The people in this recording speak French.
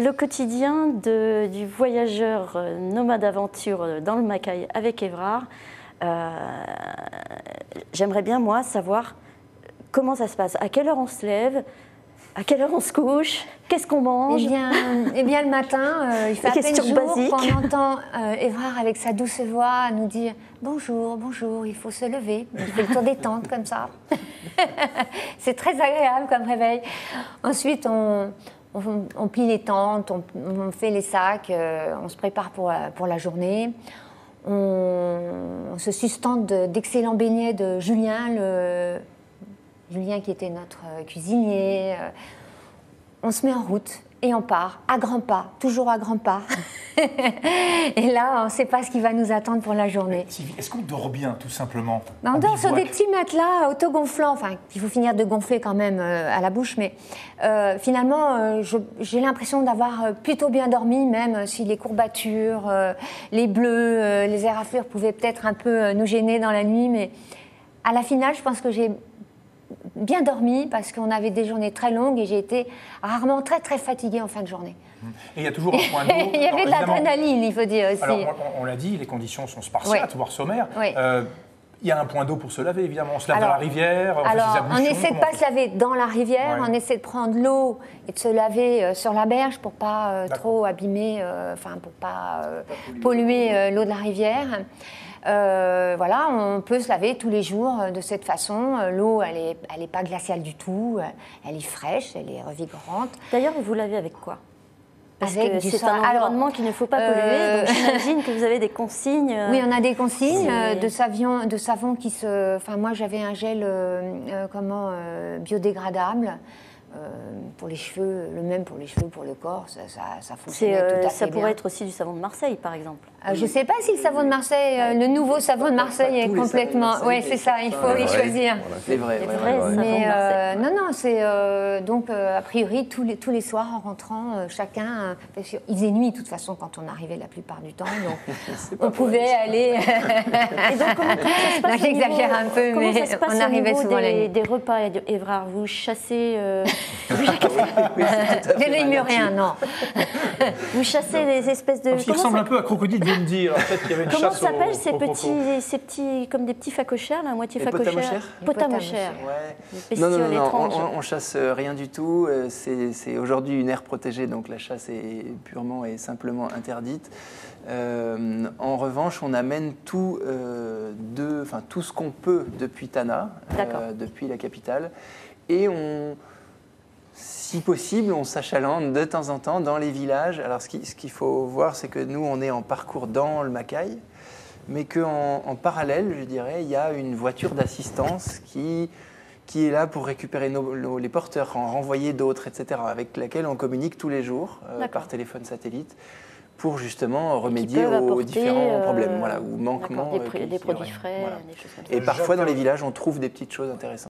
Le quotidien du voyageur nomade aventure dans le Macaï avec Évrard, j'aimerais bien, moi, savoir comment ça se passe. À quelle heure on se lève? À quelle heure on se couche? Qu'est-ce qu'on mange? Eh bien, le matin, il fait à peine jour qu'on entend Évrard avec sa douce voix nous dire « Bonjour, bonjour, il faut se lever ». Il fait le tour des tentes comme ça. C'est très agréable comme réveil. Ensuite, on plie les tentes, on fait les sacs, on se prépare pour la journée. On se sustente d'excellents beignets de Julien, Julien qui était notre cuisinier. On se met en route et on part à grands pas, toujours à grands pas. Et là, on ne sait pas ce qui va nous attendre pour la journée. Est-ce qu'on dort bien, tout simplement? On dort sur des petits matelas autogonflants, enfin, qu'il faut finir de gonfler quand même à la bouche, mais finalement, j'ai l'impression d'avoir plutôt bien dormi, même si les courbatures, les bleus, les éraflures pouvaient peut-être un peu nous gêner dans la nuit, mais à la finale, je pense que j'ai bien dormi parce qu'on avait des journées très longues et j'ai été rarement très très fatiguée en fin de journée. Et il y a toujours un point d'eau. Il y avait de l'adrénaline, il faut dire aussi. Alors, on l'a dit, les conditions sont spartiates, voire sommaires. Oui. Il y a un point d'eau pour se laver, évidemment. On se lave dans la rivière, on essaie de ne pas se laver dans la rivière, on essaie de prendre l'eau et de se laver sur la berge pour ne pas trop abîmer, pour ne pas polluer l'eau de la rivière. Voilà, on peut se laver tous les jours de cette façon. L'eau, elle est pas glaciale du tout, elle est fraîche, elle est revigorante. D'ailleurs, vous lavez avec quoi? Parce avec que c'est un environnement qu'il ne faut pas polluer, donc j'imagine que vous avez des consignes. Oui, on a des consignes de savon qui se... Enfin, moi, j'avais un gel biodégradable. Pour les cheveux, le même pour les cheveux, pour le corps, ça fonctionne tout à fait bien. Ça pourrait être aussi du savon de Marseille, par exemple. Je ne sais pas si le savon de Marseille, le nouveau savon de Marseille est complètement... Oui, c'est ça, il faut y choisir. C'est vrai. Mais non, c'est... donc, a priori, tous les soirs, en rentrant, chacun... il faisait nuit, de toute façon, quand on arrivait la plupart du temps, donc on pouvait aller... Et donc, comment ça se passe j'exagère un peu, mais on arrivait souvent la nuit. Des repas, Évrard, vous chassez... Il n'y a rien, non. Vous chassez les espèces de... Il ressemble un peu à Crocodile, vient de dire. Peut-être qu'il y avait une comment chasse ça s'appelle ces petits, comme des petits phacochères, là, à moitié phacochères? Potamochères. Ouais. Non, on chasse rien du tout. C'est aujourd'hui une aire protégée, donc la chasse est purement et simplement interdite. En revanche, on amène tout ce qu'on peut depuis Tana, depuis la capitale, et si possible, on s'achalante de temps en temps dans les villages. Alors, ce qu'il faut voir, c'est que nous, on est en parcours dans le Macaï, mais qu'en parallèle, je dirais, il y a une voiture d'assistance qui est là pour récupérer les porteurs, en renvoyer d'autres, etc., avec laquelle on communique tous les jours par téléphone satellite pour justement remédier aux différents problèmes ou manquements. Des produits frais, des choses comme ça. Et parfois, dans les villages, on trouve des petites choses intéressantes.